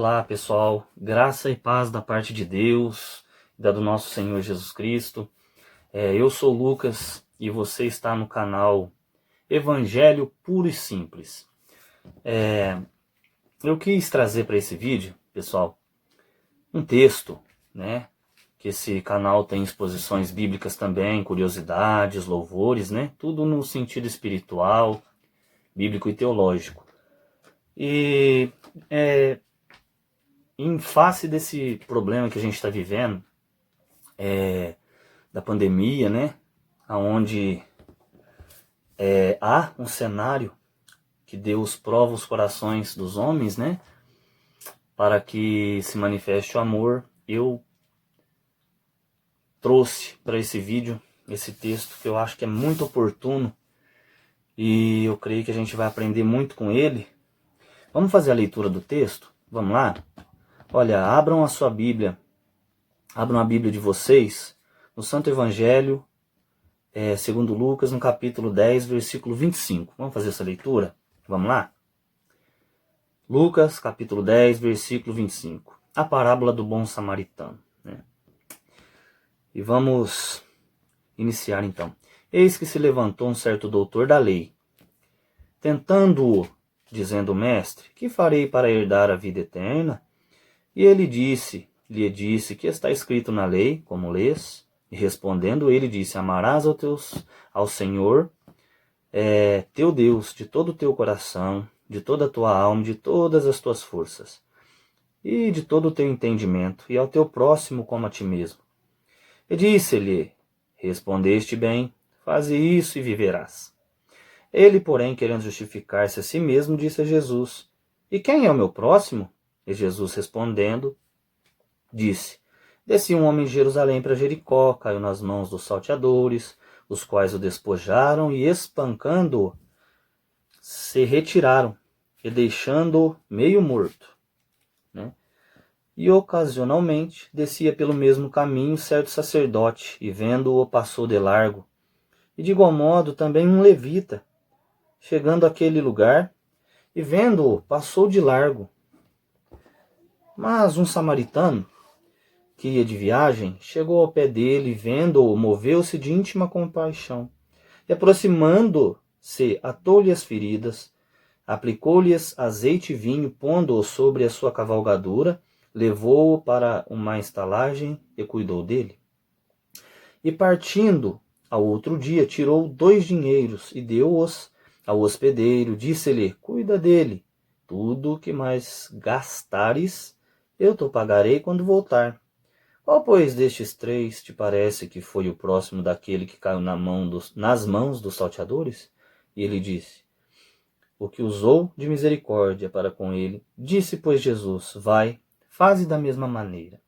Olá pessoal, graça e paz da parte de Deus, da do nosso Senhor Jesus Cristo. Eu sou o Lucas e você está no canal Evangelho Puro e Simples. Eu quis trazer para esse vídeo, pessoal, um texto, né? Que esse canal tem exposições bíblicas também, curiosidades, louvores, né? Tudo no sentido espiritual, bíblico e teológico. E em face desse problema que a gente está vivendo, da pandemia, né? Onde há um cenário que Deus prova os corações dos homens, né? Para que se manifeste o amor, eu trouxe para esse vídeo esse texto que eu acho que é muito oportuno e eu creio que a gente vai aprender muito com ele. Vamos fazer a leitura do texto? Vamos lá? Olha, abram a sua Bíblia, abram a Bíblia de vocês no Santo Evangelho, segundo Lucas, no capítulo 10, versículo 25. Vamos fazer essa leitura? Vamos lá? Lucas, capítulo 10, versículo 25. A parábola do bom samaritano. Né? E vamos iniciar então. Eis que se levantou um certo doutor da lei, tentando-o, dizendo: Mestre, que farei para herdar a vida eterna? E ele lhe disse, que está escrito na lei, como lês? E respondendo ele disse: Amarás ao Senhor, teu Deus, de todo o teu coração, de toda a tua alma, de todas as tuas forças, e de todo o teu entendimento, e ao teu próximo como a ti mesmo. E disse-lhe: Respondeste bem, faze isso e viverás. Ele, porém, querendo justificar-se a si mesmo, disse a Jesus: E quem é o meu próximo? E Jesus, respondendo, disse: Descia um homem de Jerusalém para Jericó, caiu nas mãos dos salteadores, os quais o despojaram e, espancando-o, se retiraram, e deixando-o meio morto. Né? E ocasionalmente descia pelo mesmo caminho certo sacerdote, e vendo-o passou de largo. E de igual modo também um levita, chegando àquele lugar, e vendo-o passou de largo. Mas um samaritano, que ia de viagem, chegou ao pé dele, e vendo-o, moveu-se de íntima compaixão. E aproximando-se, atou-lhe as feridas, aplicou-lhes azeite e vinho, pondo-o sobre a sua cavalgadura, levou-o para uma estalagem e cuidou dele. E partindo ao outro dia, tirou 2 dinheiros e deu-os ao hospedeiro. Disse-lhe: Cuida dele, tudo o que mais gastares, eu te pagarei quando voltar. Qual, pois, destes 3 te parece que foi o próximo daquele que caiu nas mãos dos salteadores? E ele disse: O que usou de misericórdia para com ele. Disse, pois, Jesus: Vai, faze da mesma maneira.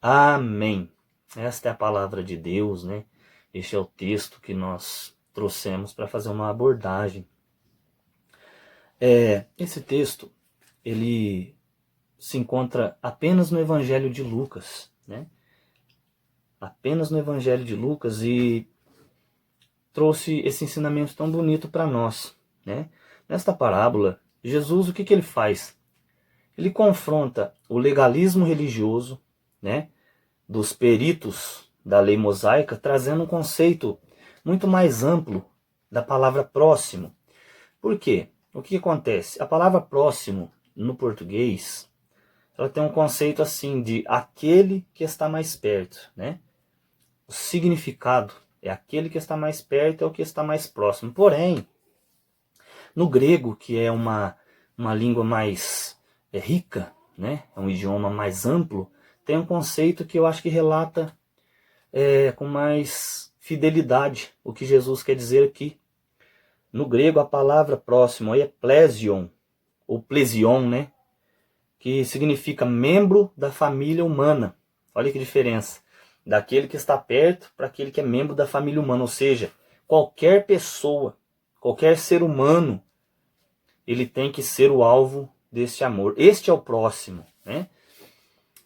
Amém. Esta é a palavra de Deus, né? Este é o texto que nós trouxemos para fazer uma abordagem. Esse texto, ele se encontra apenas no Evangelho de Lucas, né? Apenas no Evangelho de Lucas, e trouxe esse ensinamento tão bonito para nós, né? Nesta parábola, Jesus, o que ele faz? Ele confronta o legalismo religioso, né, dos peritos da lei mosaica, trazendo um conceito muito mais amplo da palavra próximo. Por quê? O que acontece? A palavra próximo, no português, ela tem um conceito assim de aquele que está mais perto, né? O significado é aquele que está mais perto, é o que está mais próximo. Porém, no grego, que é uma língua mais rica, né? É um idioma mais amplo, tem um conceito que eu acho que relata com mais fidelidade o que Jesus quer dizer aqui. No grego, a palavra próximo aí é plesion, ou plesion, né? Que significa membro da família humana. Olha que diferença. Daquele que está perto para aquele que é membro da família humana. Ou seja, qualquer pessoa, qualquer ser humano, ele tem que ser o alvo desse amor. Este é o próximo, né?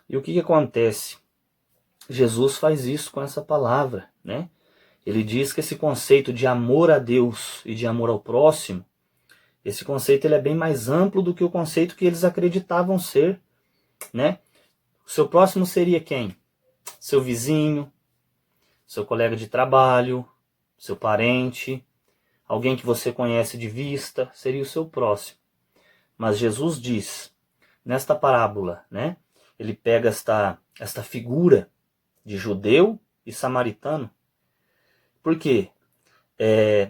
E o que acontece? Jesus faz isso com essa palavra, né? Ele diz que esse conceito de amor a Deus e de amor ao próximo, Esse conceito ele é bem mais amplo do que o conceito que eles acreditavam ser, né? O seu próximo seria quem? Seu vizinho, seu colega de trabalho, seu parente, alguém que você conhece de vista, seria o seu próximo. Mas Jesus diz, nesta parábola, né? Ele pega esta figura de judeu e samaritano. Por quê?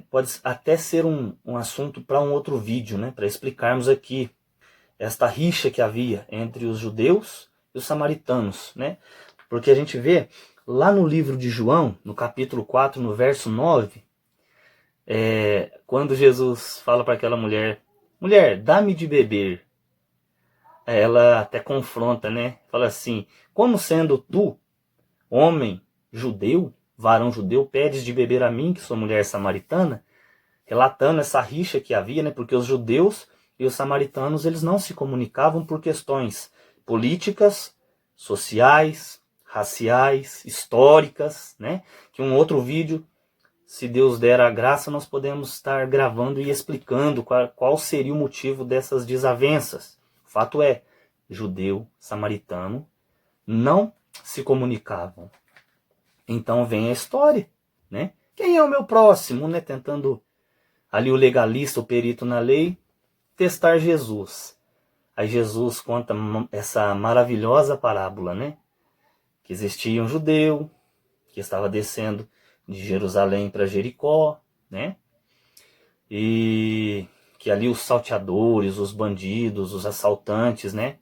Pode até ser um assunto para um outro vídeo, né? Para explicarmos aqui esta rixa que havia entre os judeus e os samaritanos, né? Porque a gente vê lá no livro de João, no capítulo 4, no verso 9, quando Jesus fala para aquela mulher, mulher, dá-me de beber. Ela até confronta, né? Fala assim, como sendo tu, homem judeu, varão judeu, pedes de beber a mim, que sou mulher samaritana? Relatando essa rixa que havia, né? Porque os judeus e os samaritanos, eles não se comunicavam por questões políticas, sociais, raciais, históricas, né? Que um outro vídeo, se Deus der a graça, nós podemos estar gravando e explicando qual seria o motivo dessas desavenças. O fato é, judeu, samaritano, não se comunicavam. Então vem a história, né? Quem é o meu próximo, né? Tentando ali o legalista, o perito na lei, testar Jesus. Aí Jesus conta essa maravilhosa parábola, né? Que existia um judeu que estava descendo de Jerusalém para Jericó, né? E que ali os salteadores, os bandidos, os assaltantes, né?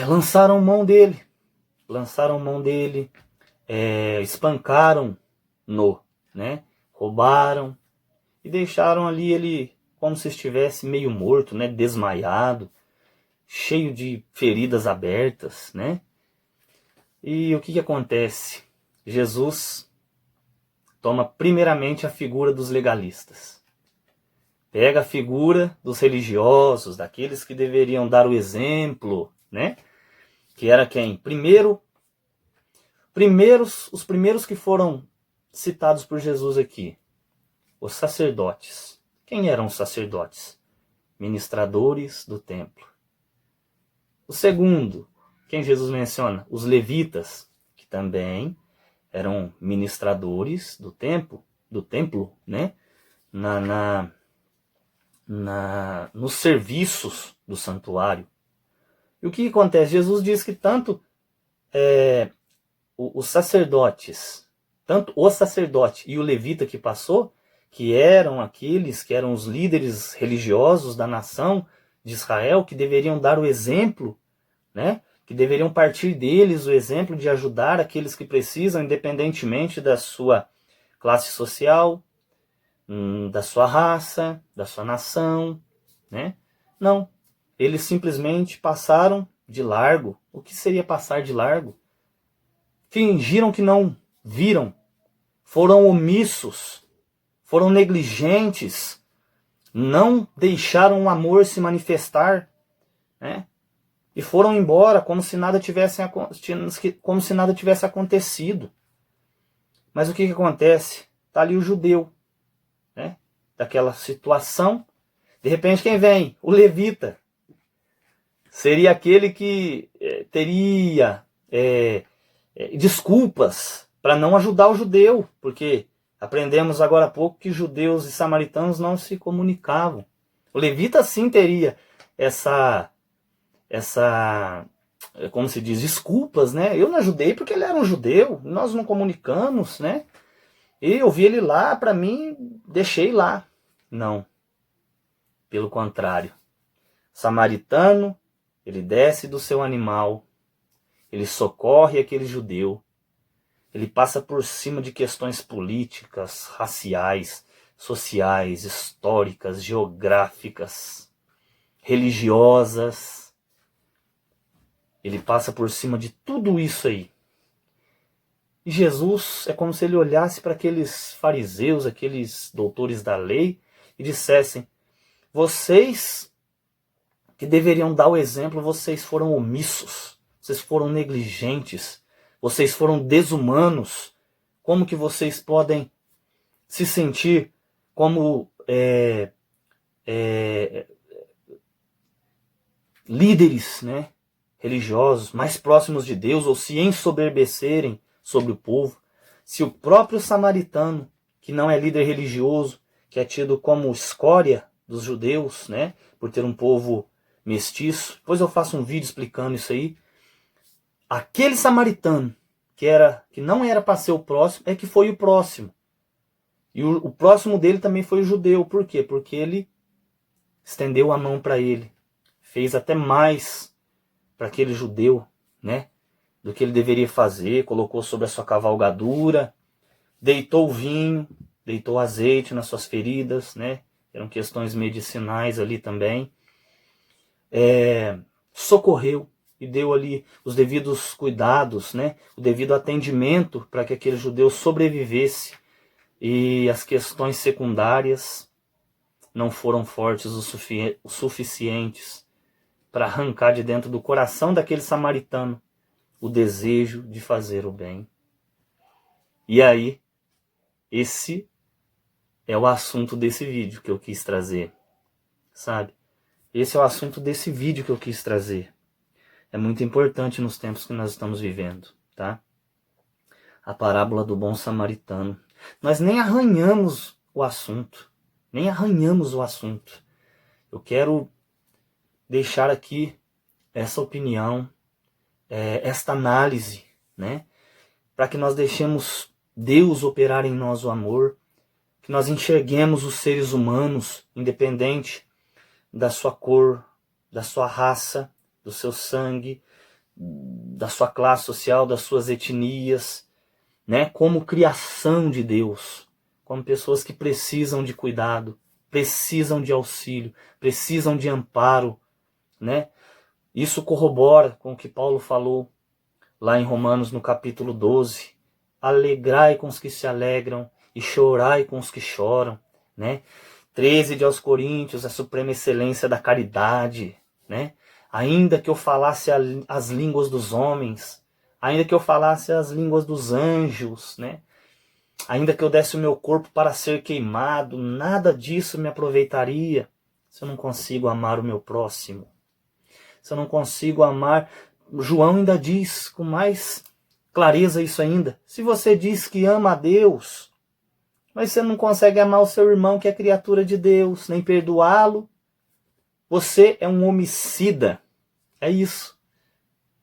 Lançaram mão dele, espancaram-no, né? Roubaram e deixaram ali ele como se estivesse meio morto, né? Desmaiado, cheio de feridas abertas, né? E o que acontece? Jesus toma primeiramente a figura dos legalistas. Pega a figura dos religiosos, daqueles que deveriam dar o exemplo, né? Que era quem? Os primeiros que foram citados por Jesus aqui, os sacerdotes. Quem eram os sacerdotes? Ministradores do templo. O segundo, quem Jesus menciona? Os levitas, que também eram ministradores do templo, né? Nos serviços do santuário. E o que acontece? Jesus diz que tanto os sacerdotes, tanto o sacerdote e o levita que passou, que eram aqueles que eram os líderes religiosos da nação de Israel, que deveriam dar o exemplo, né? Que deveriam partir deles o exemplo de ajudar aqueles que precisam, independentemente da sua classe social, da sua raça, da sua nação, né? Não, eles simplesmente passaram de largo. O que seria passar de largo? Fingiram que não viram, foram omissos, foram negligentes, não deixaram o amor se manifestar, né? E foram embora como se nada tivesse acontecido. Mas o que acontece? Está ali o judeu, né? Daquela situação. De repente quem vem? O levita. Seria aquele que teria desculpas para não ajudar o judeu, porque aprendemos agora há pouco que judeus e samaritanos não se comunicavam. O levita sim teria como se diz, desculpas, né? Eu não ajudei porque ele era um judeu, nós não comunicamos, né? E eu vi ele lá, para mim, deixei lá. Não. Pelo contrário. Samaritano, ele desce do seu animal, ele socorre aquele judeu, ele passa por cima de questões políticas, raciais, sociais, históricas, geográficas, religiosas. Ele passa por cima de tudo isso aí. E Jesus é como se ele olhasse para aqueles fariseus, aqueles doutores da lei, e dissessem: vocês que deveriam dar o exemplo, vocês foram omissos, vocês foram negligentes, vocês foram desumanos. Como que vocês podem se sentir como líderes, né, religiosos mais próximos de Deus ou se ensoberbecerem sobre o povo, se o próprio samaritano, que não é líder religioso, que é tido como escória dos judeus, né, por ter um povo mestiço, depois eu faço um vídeo explicando isso aí, aquele samaritano que não era para ser o próximo, é que foi o próximo. E o próximo dele também foi o judeu. Por quê? Porque ele estendeu a mão para ele. Fez até mais para aquele judeu, né, do que ele deveria fazer. Colocou sobre a sua cavalgadura, deitou vinho, deitou azeite nas suas feridas, né? Eram questões medicinais ali também. Socorreu e deu ali os devidos cuidados, né? O devido atendimento para que aquele judeu sobrevivesse. E as questões secundárias não foram fortes o suficientes para arrancar de dentro do coração daquele samaritano o desejo de fazer o bem. E aí, esse é o assunto desse vídeo que eu quis trazer, sabe? Esse é o assunto desse vídeo que eu quis trazer. É muito importante nos tempos que nós estamos vivendo, tá? A parábola do bom samaritano. Nós nem arranhamos o assunto. Nem arranhamos o assunto. Eu quero deixar aqui essa opinião, esta análise, né? Para que nós deixemos Deus operar em nós o amor, que nós enxerguemos os seres humanos, independente da sua cor, da sua raça, do seu sangue, da sua classe social, das suas etnias, né? Como criação de Deus, como pessoas que precisam de cuidado, precisam de auxílio, precisam de amparo, né? Isso corrobora com o que Paulo falou lá em Romanos no capítulo 12. Alegrai com os que se alegram e chorai com os que choram, né? 13 de aos Coríntios, a suprema excelência da caridade, né? Ainda que eu falasse as línguas dos homens, ainda que eu falasse as línguas dos anjos, né? Ainda que eu desse o meu corpo para ser queimado, nada disso me aproveitaria se eu não consigo amar o meu próximo. Se eu não consigo amar, João ainda diz com mais clareza isso ainda. Se você diz que ama a Deus, mas você não consegue amar o seu irmão que é criatura de Deus, nem perdoá-lo, você é um homicida. É isso.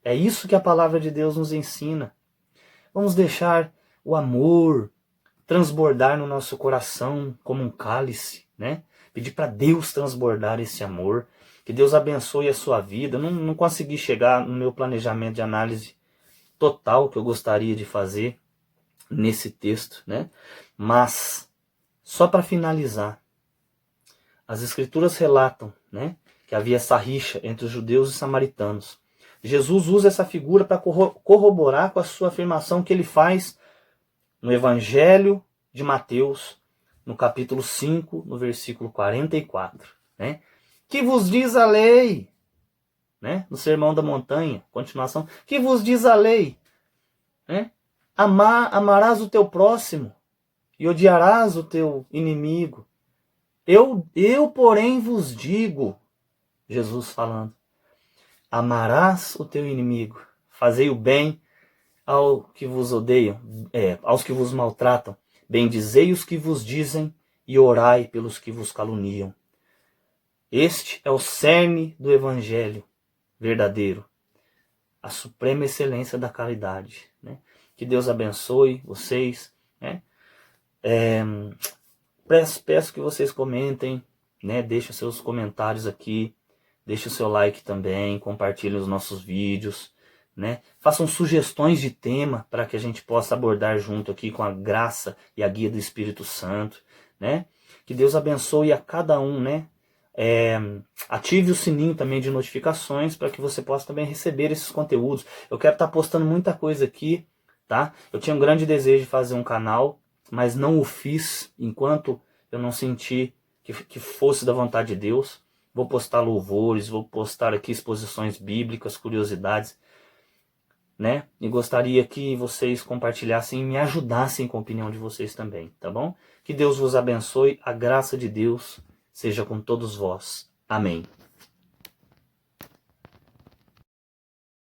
É isso que a palavra de Deus nos ensina. Vamos deixar o amor transbordar no nosso coração como um cálice, né? Pedir para Deus transbordar esse amor. Que Deus abençoe a sua vida. Não consegui chegar no meu planejamento de análise total que eu gostaria de fazer nesse texto, né? Mas, só para finalizar, as escrituras relatam, né, que havia essa rixa entre os judeus e os samaritanos. Jesus usa essa figura para corroborar com a sua afirmação que ele faz no Evangelho de Mateus, no capítulo 5, no versículo 44, né? Que vos diz a lei, né? No Sermão da Montanha, continuação. Que vos diz a lei, né? Amarás o teu próximo e odiarás o teu inimigo. Eu, porém, vos digo, Jesus falando, amarás o teu inimigo, fazei o bem ao que vos odeiam, aos que vos maltratam, bendizei os que vos dizem e orai pelos que vos caluniam. Este é o cerne do Evangelho verdadeiro, a suprema excelência da caridade, né? Que Deus abençoe vocês, né? Peço que vocês comentem, né? Deixem seus comentários aqui, deixem o seu like também, compartilhem os nossos vídeos, né? Façam sugestões de tema para que a gente possa abordar junto aqui com a graça e a guia do Espírito Santo, né? Que Deus abençoe a cada um, né? Ative o sininho também de notificações para que você possa também receber esses conteúdos. Eu quero estar postando muita coisa aqui, tá? Eu tinha um grande desejo de fazer um canal, mas não o fiz enquanto eu não senti que fosse da vontade de Deus. Vou postar louvores, vou postar aqui exposições bíblicas, curiosidades, né? E gostaria que vocês compartilhassem e me ajudassem com a opinião de vocês também, tá bom? Que Deus vos abençoe, a graça de Deus seja com todos vós. Amém.